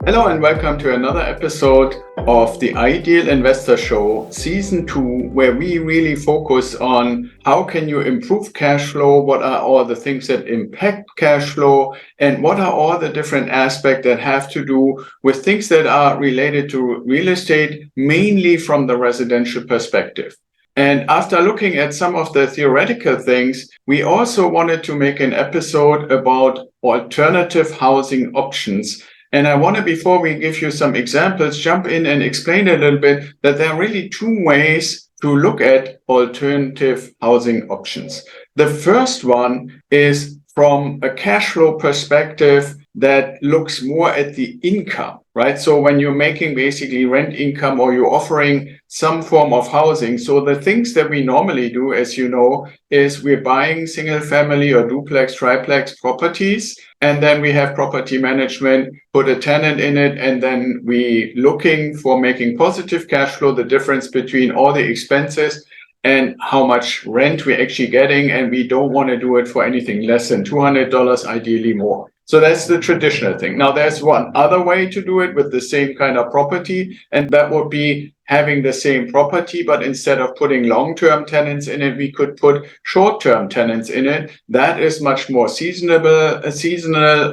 Hello and welcome to another episode of the Ideal Investor Show, Season 2, where we really focus on how can you improve cash flow, what are all the things that impact cash flow, and what are all the different aspects that have to do with things that are related to real estate, mainly from the residential perspective. And after looking at some of the theoretical things, we also wanted to make an episode about alternative housing options. And I want to, before we give you some examples, jump in and explain a little bit that there are really two ways to look at alternative housing options. The first one is from a cash flow perspective that looks more at the income, right? So when you're making basically rent income or you're offering some form of housing. So the things that we normally do, as you know, is we're buying single family or duplex, triplex properties. And then we have property management, put a tenant in it, and then we looking for making positive cash flow, the difference between all the expenses and how much rent we're actually getting. And we don't want to do it for anything less than $200, ideally more. So that's the traditional thing. Now, there's one other way to do it with the same kind of property, and that would be having the same property, but instead of putting long-term tenants in it, we could put short-term tenants in it. That is much more seasonal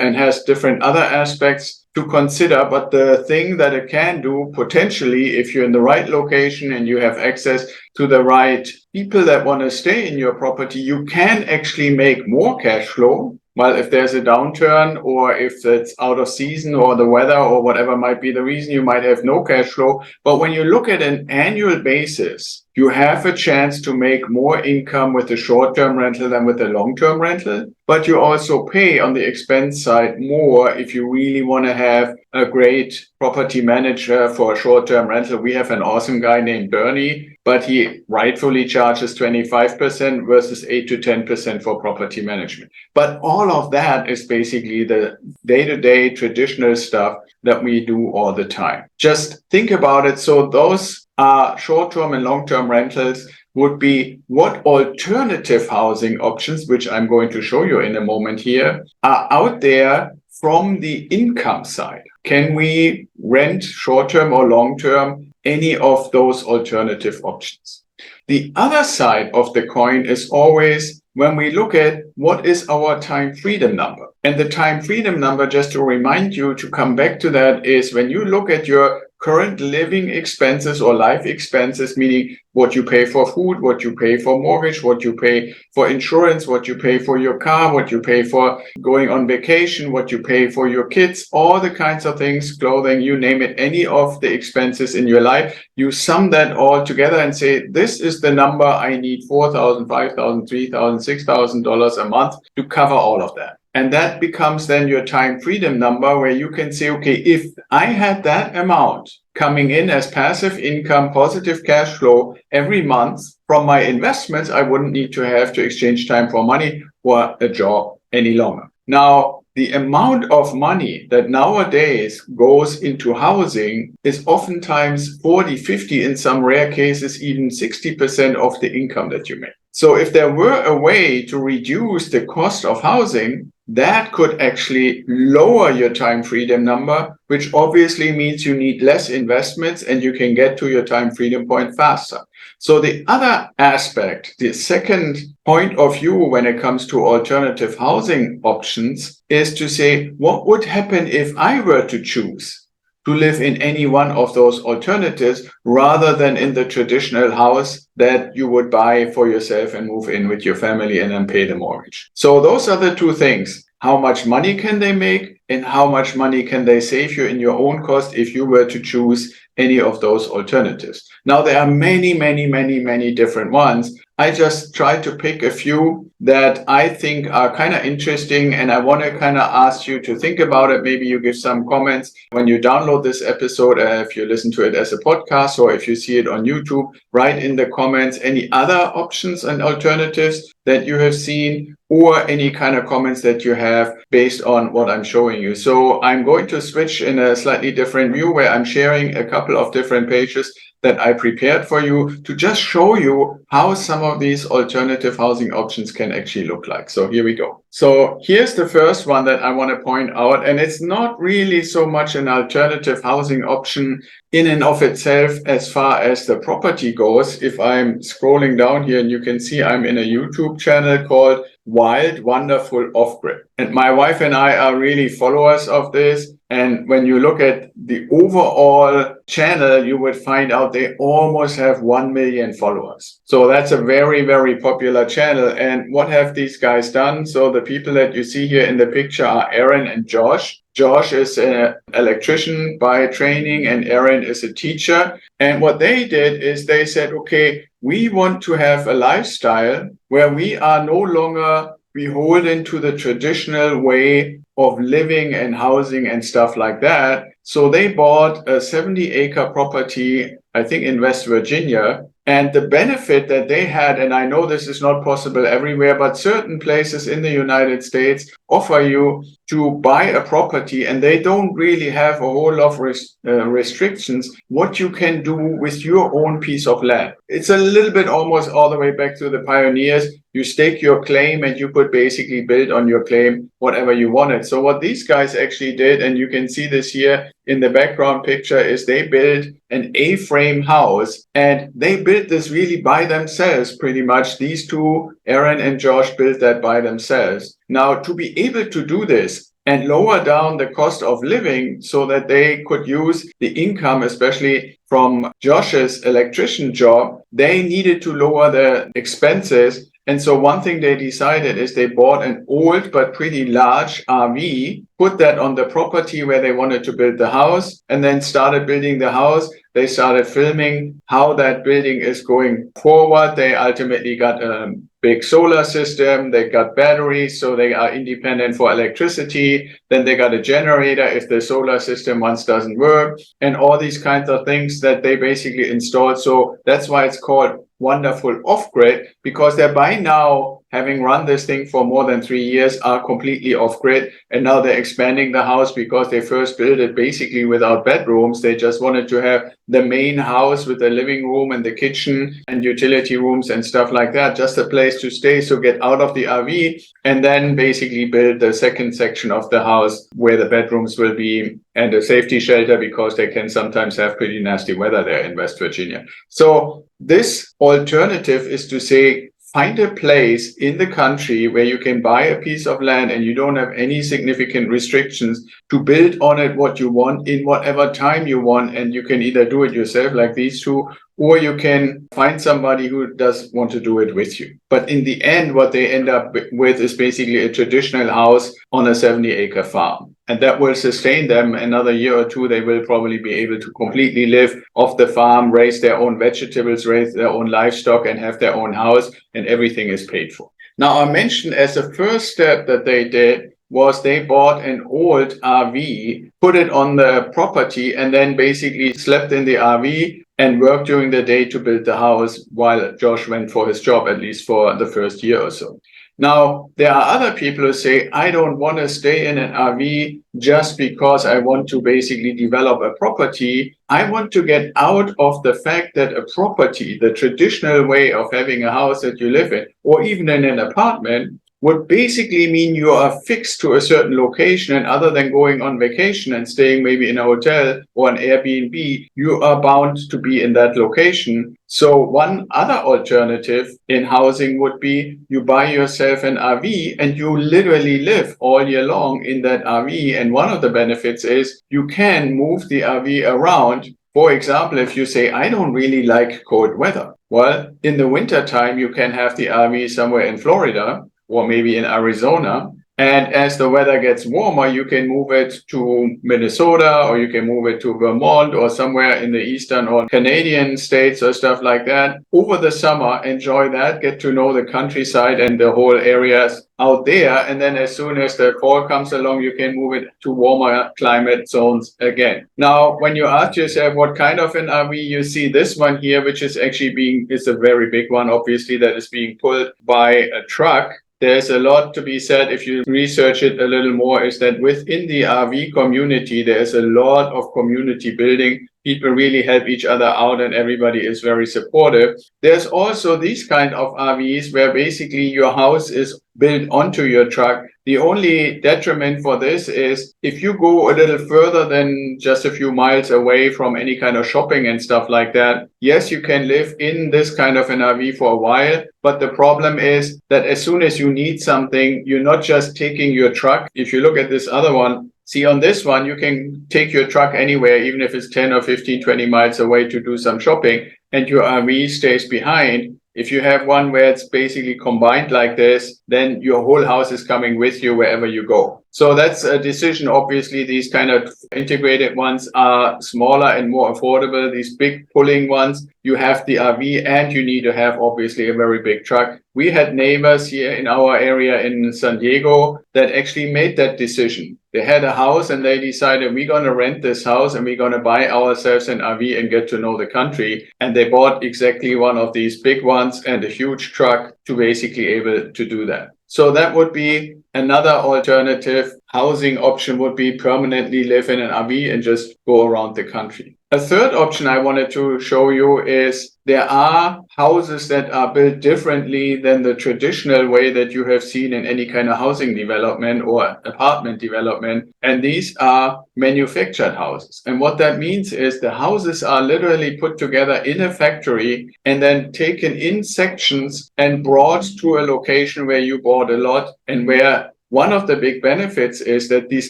and has different other aspects to consider. But the thing that it can do potentially, if you're in the right location and you have access to the right people that want to stay in your property, you can actually make more cash flow. Well, if there's a downturn or if it's out of season or the weather or whatever might be the reason, you might have no cash flow. But when you look at an annual basis, you have a chance to make more income with the short-term rental than with the long-term rental. But you also pay on the expense side more if you really want to have a great property manager for a short-term rental. We have an awesome guy named Bernie, but he rightfully charges 25% versus 8 to 10% for property management. But all of that is basically the day-to-day traditional stuff that we do all the time. Just think about it. So those are short-term and long-term rentals would be what alternative housing options, which I'm going to show you in a moment here, are out there from the income side. Can we rent short-term or long-term any of those alternative options? The other side of the coin is always when we look at what is our time freedom number. And the time freedom number, just to remind you to come back to that, is when you look at your current living expenses or life expenses, meaning what you pay for food, what you pay for mortgage, what you pay for insurance, what you pay for your car, what you pay for going on vacation, what you pay for your kids, all the kinds of things, clothing, you name it, any of the expenses in your life, you sum that all together and say, this is the number I need, $4,000, $5,000, $3,000, $6,000 a month to cover all of that. And that becomes then your time freedom number where you can say, okay, if I had that amount coming in as passive income, positive cash flow every month from my investments, I wouldn't need to have to exchange time for money or a job any longer. Now, the amount of money that nowadays goes into housing is oftentimes 40, 50, in some rare cases, even 60% of the income that you make. So if there were a way to reduce the cost of housing, that could actually lower your time freedom number, which obviously means you need less investments and you can get to your time freedom point faster. So the other aspect, the second point of view when it comes to alternative housing options is to say, what would happen if I were to choose to live in any one of those alternatives rather than in the traditional house that you would buy for yourself and move in with your family and then pay the mortgage. So those are the two things. How much money can they make and how much money can they save you in your own cost if you were to choose any of those alternatives? Now, there are many, many, many, many different ones. I just tried to pick a few that I think are kind of interesting, and I want to kind of ask you to think about it. Maybe you give some comments when you download this episode, if you listen to it as a podcast or if you see it on YouTube, write in the comments any other options and alternatives that you have seen, or any kind of comments that you have based on what I'm showing you. So I'm going to switch in a slightly different view where I'm sharing a couple of different pages that I prepared for you to just show you how some of these alternative housing options can actually look like. So here we go. So here's the first one that I want to point out, and it's not really so much an alternative housing option in and of itself as far as the property goes. If I'm scrolling down here, and you can see I'm in a YouTube channel called Wild Wonderful Off-Grid. And my wife and I are really followers of this. And when you look at the overall channel, you would find out they almost have 1 million followers. So that's a very, very popular channel. And what have these guys done? So the people that you see here in the picture are Aaron and Josh. Josh is an electrician by training and Aaron is a teacher. And what they did is they said, okay, we want to have a lifestyle where we are no longer beholden to the traditional way of living and housing and stuff like that. So they bought a 70-acre property, I think in West Virginia. And the benefit that they had, and I know this is not possible everywhere, but certain places in the United States offer you to buy a property and they don't really have a whole lot of restrictions what you can do with your own piece of land. It's a little bit almost all the way back to the pioneers. You stake your claim and you could basically build on your claim whatever you wanted. So what these guys actually did, and you can see this here in the background picture, is they built an A-frame house, and they built this really by themselves pretty much. These two, Aaron and Josh, built that by themselves. Now, to be able to do this and lower down the cost of living so that they could use the income, especially from Josh's electrician job, they needed to lower the expenses. And so one thing they decided is they bought an old but pretty large RV, put that on the property where they wanted to build the house, and then started building the house. They started filming how that building is going forward. They ultimately got a big solar system. They got batteries, so they are independent for electricity. Then they got a generator if the solar system once doesn't work, and all these kinds of things that they basically installed. So that's why it's called Wonderful Off-Grid, because they're by now, having run this thing for more than 3 years, are completely off-grid. And now they're expanding the house because they first built it basically without bedrooms. They just wanted to have the main house with the living room and the kitchen and utility rooms and stuff like that, just a place to stay. So get out of the RV and then basically build the second section of the house where the bedrooms will be and a safety shelter, because they can sometimes have pretty nasty weather there in West Virginia. So this alternative is to say, find a place in the country where you can buy a piece of land and you don't have any significant restrictions to build on it what you want in whatever time you want. And you can either do it yourself like these two, or you can find somebody who does want to do it with you. But in the end, what they end up with is basically a traditional house on a 70-acre farm. And that will sustain them another year or two. They will probably be able to completely live off the farm, raise their own vegetables, raise their own livestock, and have their own house, and everything is paid for. Now, I mentioned as a first step that they did was they bought an old RV, put it on the property, and then basically slept in the RV and worked during the day to build the house while Josh went for his job, at least for the first year or so. Now, there are other people who say, I don't want to stay in an RV just because I want to basically develop a property. I want to get out of the fact that a property, the traditional way of having a house that you live in, or even in an apartment, would basically mean you are fixed to a certain location, and other than going on vacation and staying maybe in a hotel or an Airbnb, you are bound to be in that location. So one other alternative in housing would be you buy yourself an RV and you literally live all year long in that RV. And one of the benefits is you can move the RV around. For example, if you say, I don't really like cold weather. Well, in the wintertime, you can have the RV somewhere in Florida or maybe in Arizona. And as the weather gets warmer, you can move it to Minnesota, or you can move it to Vermont or somewhere in the eastern or Canadian states or stuff like that. Over the summer, enjoy that, get to know the countryside and the whole areas out there. And then as soon as the fall comes along, you can move it to warmer climate zones again. Now, when you ask yourself what kind of an RV, you see this one here, which is actually it's a very big one, obviously, that is being pulled by a truck. there's a lot to be said if you research it a little more, is that within the RV community, there's a lot of community building. People really help each other out and everybody is very supportive. There's also these kind of RVs where basically your house is built onto your truck. The only detriment for this is if you go a little further than just a few miles away from any kind of shopping and stuff like that, yes, you can live in this kind of an RV for a while, but the problem is that as soon as you need something, you're not just taking your truck. If you look at this other one, see, on this one, you can take your truck anywhere, even if it's 10 or 15, 20 miles away to do some shopping, and your RV stays behind. If you have one where it's basically combined like this, then your whole house is coming with you wherever you go. So that's a decision. Obviously, these kind of integrated ones are smaller and more affordable. These big pulling ones, you have the RV and you need to have obviously a very big truck. We had neighbors here in our area in San Diego that actually made that decision. They had a house and they decided, we're going to rent this house and we're going to buy ourselves an RV and get to know the country. And they bought exactly one of these big ones and a huge truck to basically able to do that. So that would be another alternative housing option, would be permanently live in an RV and just go around the country. A third option I wanted to show you is there are houses that are built differently than the traditional way that you have seen in any kind of housing development or apartment development. And these are manufactured houses. And what that means is the houses are literally put together in a factory and then taken in sections and brought to a location where you bought a lot, and where one of the big benefits is that these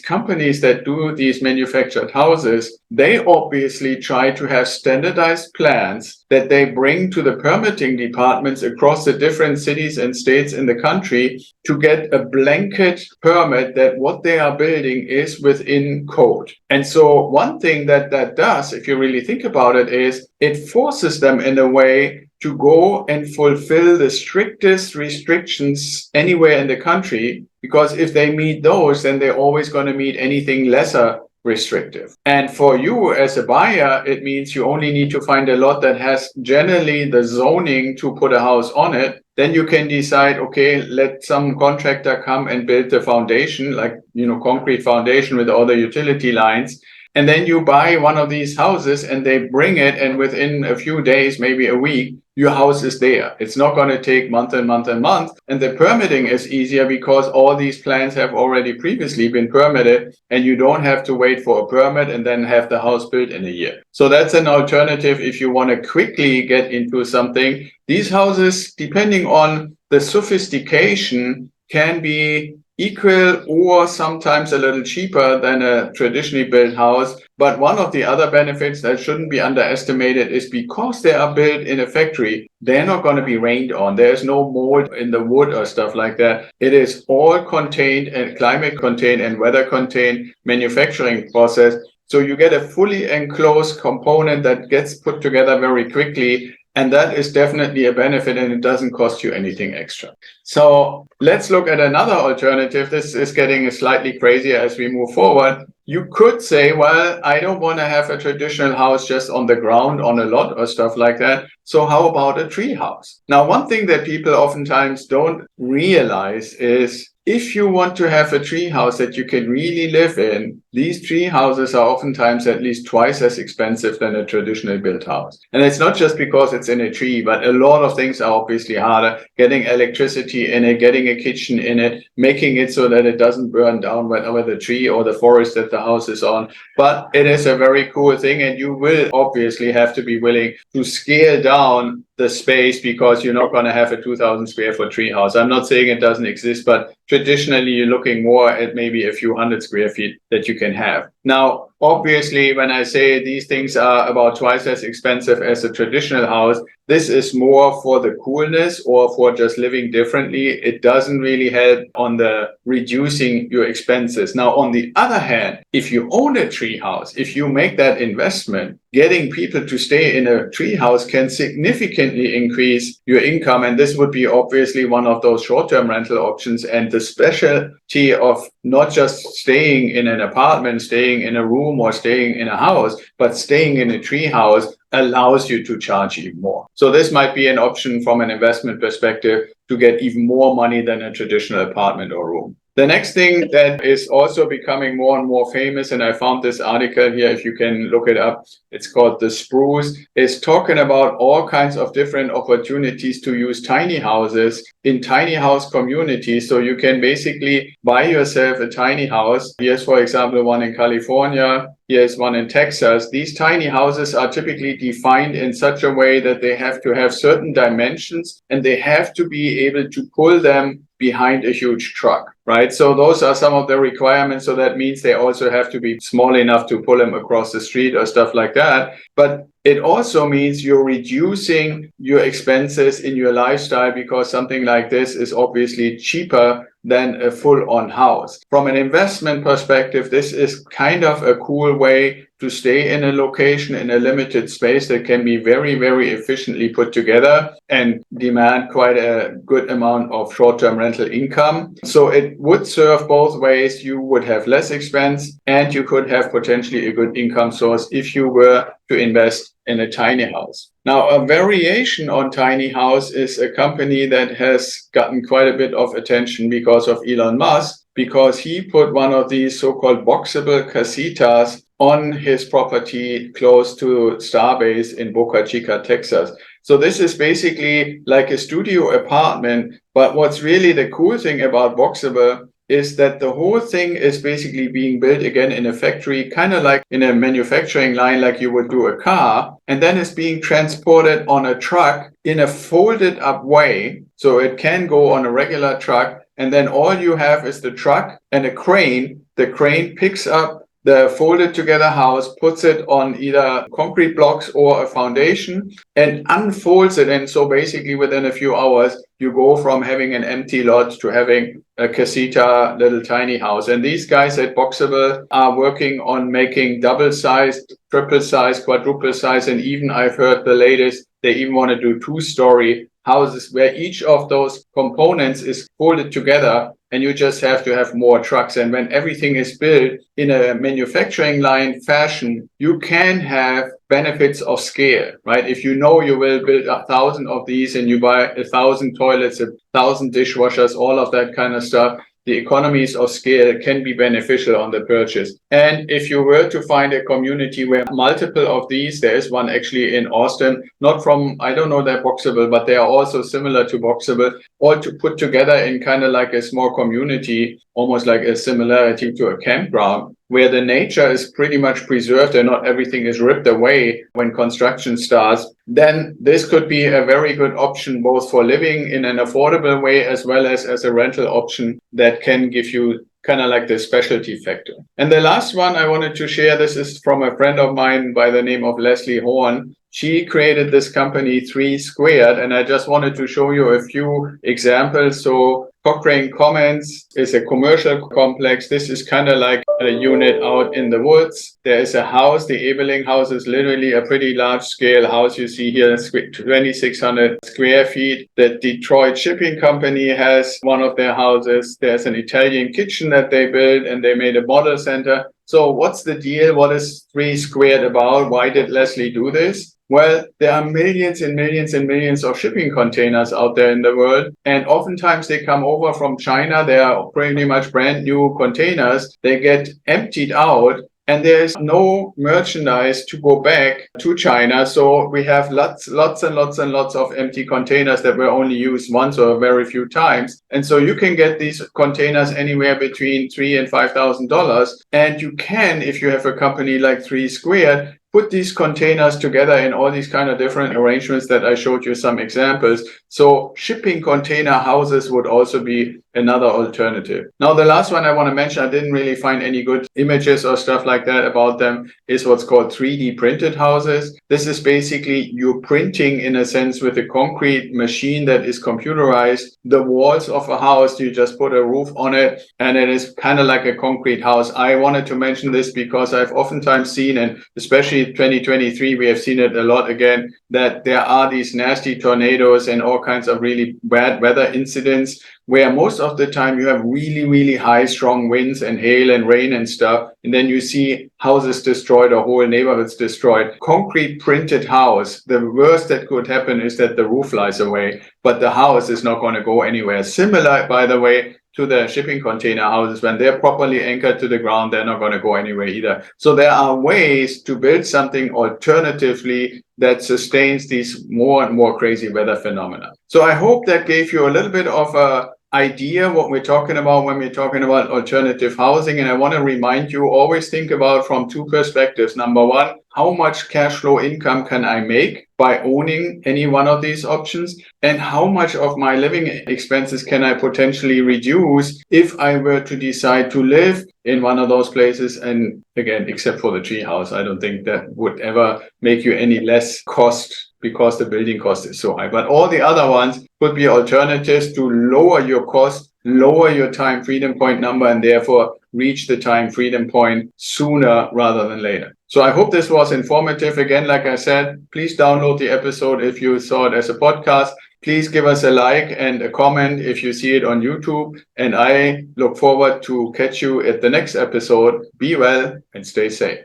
companies that do these manufactured houses, they obviously try to have standardized plans that they bring to the permitting departments across the different cities and states in the country to get a blanket permit that what they are building is within code. And so one thing that does, if you really think about it, is it forces them in a way to go and fulfill the strictest restrictions anywhere in the country, because if they meet those, then they're always going to meet anything lesser restrictive. And for you as a buyer, it means you only need to find a lot that has generally the zoning to put a house on it. Then you can decide, okay, let some contractor come and build the foundation, like, concrete foundation with all the utility lines. And then you buy one of these houses and they bring it, and within a few days, maybe a week, your house is there. It's not going to take month and month and month. And the permitting is easier because all these plans have already previously been permitted, and you don't have to wait for a permit and then have the house built in a year. So that's an alternative if you want to quickly get into something. These houses, depending on the sophistication, can be equal or sometimes a little cheaper than a traditionally built house. But one of the other benefits that shouldn't be underestimated is because they are built in a factory, they're not going to be rained on. There's no mold in the wood or stuff like that. It is all contained and climate contained and weather contained manufacturing process. So you get a fully enclosed component that gets put together very quickly. And that is definitely a benefit, and it doesn't cost you anything extra. So let's look at another alternative. This is getting slightly crazier as we move forward. You could say, well, I don't want to have a traditional house just on the ground, on a lot or stuff like that. So how about a tree house? Now, one thing that people oftentimes don't realize is if you want to have a tree house that you can really live in, these tree houses are oftentimes at least twice as expensive than a traditional built house. And it's not just because it's in a tree, but a lot of things are obviously harder. Getting electricity in it, getting a kitchen in it, making it so that it doesn't burn down whenever the tree or the forest that the house is on. But it is a very cool thing, and you will obviously have to be willing to scale down the space because you're not going to have a 2,000 square foot tree house. I'm not saying it doesn't exist, but traditionally you're looking more at maybe a few hundred square feet that you can have. Now, obviously, when I say these things are about twice as expensive as a traditional house, this is more for the coolness or for just living differently. It doesn't really help on the reducing your expenses. Now, on the other hand, if you own a tree house, if you make that investment, getting people to stay in a tree house can significantly increase your income. And this would be obviously one of those short-term rental options. And the specialty of not just staying in an apartment, staying in a room or staying in a house, but staying in a tree house allows you to charge even more. So this might be an option from an investment perspective to get even more money than a traditional apartment or room. The next thing that is also becoming more and more famous, and I found this article here, if you can look it up, it's called The Spruce, is talking about all kinds of different opportunities to use tiny houses in tiny house communities. So you can basically buy yourself a tiny house. Here's, for example, one in California. Here's one in Texas. These tiny houses are typically defined in such a way that they have to have certain dimensions and they have to be able to pull them behind a huge truck, right? So those are some of the requirements. So that means they also have to be small enough to pull them across the street or stuff like that. But it also means you're reducing your expenses in your lifestyle because something like this is obviously cheaper than a full-on house. From an investment perspective, this is kind of a cool way to stay in a location in a limited space that can be very, very efficiently put together and demand quite a good amount of short-term rental income. So it would serve both ways. You would have less expense and you could have potentially a good income source if you were to invest in a tiny house. Now, a variation on tiny house is a company that has gotten quite a bit of attention because of Elon Musk, because he put one of these so-called boxable casitas on his property close to Starbase in Boca Chica, Texas. So this is basically like a studio apartment, but what's really the cool thing about boxable is that the whole thing is basically being built again in a factory, kind of like in a manufacturing line, like you would do a car, and then it's being transported on a truck in a folded up way. So it can go on a regular truck, and then all you have is the truck and a crane. The crane picks up the folded together house, puts it on either concrete blocks or a foundation and unfolds it. And so basically within a few hours, you go from having an empty lot to having a casita, little tiny house. And these guys at Boxable are working on making double-sized, triple-sized, quadruple-sized, and even I've heard the latest, they even want to do two-story houses where each of those components is folded together and you just have to have more trucks. And when everything is built in a manufacturing line fashion, you can have benefits of scale, right? If you know you will build 1,000 of these and you buy 1,000 toilets, 1,000 dishwashers, all of that kind of stuff, the economies of scale can be beneficial on the purchase. And if you were to find a community where multiple of these, there is one actually in Austin, not from, I don't know, they're Boxable, but they are also similar to Boxable, all to put together in kind of like a small community, almost like a similarity to a campground, where the nature is pretty much preserved and not everything is ripped away when construction starts, then this could be a very good option both for living in an affordable way as well as a rental option that can give you kind of like the specialty factor. And the last one I wanted to share, this is from a friend of mine by the name of Leslie Horn. She created this company 3 Squared, and I just wanted to show you a few examples. So Cochrane Commons is a commercial complex. This is kind of like a unit out in the woods. There is a house. The Ebeling house is literally a pretty large scale house. You see here 2,600 square feet. The Detroit Shipping Company has one of their houses. There's an Italian kitchen that they built and they made a model center. So what's the deal? What is 3 Squared about? Why did Leslie do this? Well, there are millions and millions and millions of shipping containers out there in the world. And oftentimes they come over from China. They are pretty much brand new containers. They get emptied out and there's no merchandise to go back to China. So we have lots and lots of empty containers that were only used once or very few times. And so you can get these containers anywhere between $3,000 and $5,000. And you can, if you have a company like 3 Squared, put these containers together in all these kind of different arrangements that I showed you some examples. So shipping container houses would also be another alternative. Now, the last one I want to mention, I didn't really find any good images or stuff like that about them, is what's called 3D printed houses. This is basically you printing in a sense with a concrete machine that is computerized the walls of a house. You just put a roof on it and it is kind of like a concrete house. I wanted to mention this because I've oftentimes seen, and especially 2023, we have seen it a lot again, that there are these nasty tornadoes and all kinds of really bad weather incidents where most of the time you have really, really high, strong winds and hail and rain and stuff. And then you see houses destroyed or whole neighborhoods destroyed. Concrete printed house, the worst that could happen is that the roof flies away, but the house is not going to go anywhere. Similar, by the way, to the shipping container houses. When they're properly anchored to the ground, they're not going to go anywhere either. So there are ways to build something alternatively that sustains these more and more crazy weather phenomena. So I hope that gave you a little bit of a idea what we're talking about when we're talking about alternative housing. And I want to remind you, always think about from two perspectives. Number one, how much cash flow income can I make by owning any one of these options? And how much of my living expenses can I potentially reduce if I were to decide to live in one of those places? And again, except for the treehouse, I don't think that would ever make you any less cost because the building cost is so high. But all the other ones could be alternatives to lower your cost, lower your time freedom point number, and therefore reach the time freedom point sooner rather than later. So I hope this was informative. Again, like I said, please download the episode if you saw it as a podcast. Please give us a like and a comment if you see it on YouTube. And I look forward to catch you at the next episode. Be well and stay safe.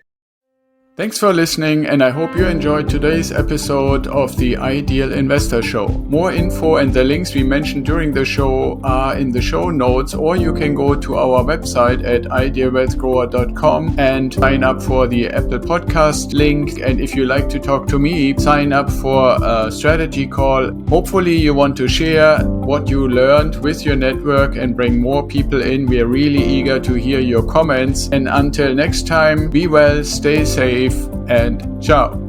Thanks for listening, and I hope you enjoyed today's episode of the Ideal Investor Show. More info and the links we mentioned during the show are in the show notes, or you can go to our website at idealwealthgrower.com and sign up for the Apple Podcast link. And if you like to talk to me, sign up for a strategy call. Hopefully you want to share what you learned with your network and bring more people in. We are really eager to hear your comments. And until next time, be well, stay safe, and ciao.